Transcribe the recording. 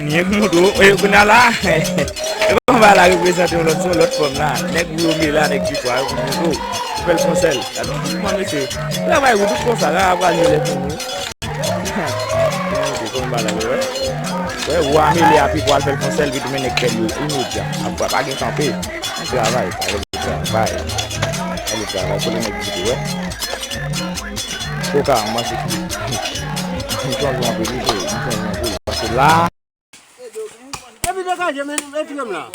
Ni mudu kunala on va la représenter l'autre forme là nek gourmi là nek du quoi mudu belle foncelle alors moi monsieur là va vous tout ça là va les pour nous on va la ouais ou améliorer à puis pour faire foncelle vite mais nek quel immédiat après pas gain camper on travaille le travail pour les nek du ouais au cas moi c'est nous sommes parce que là Every day, I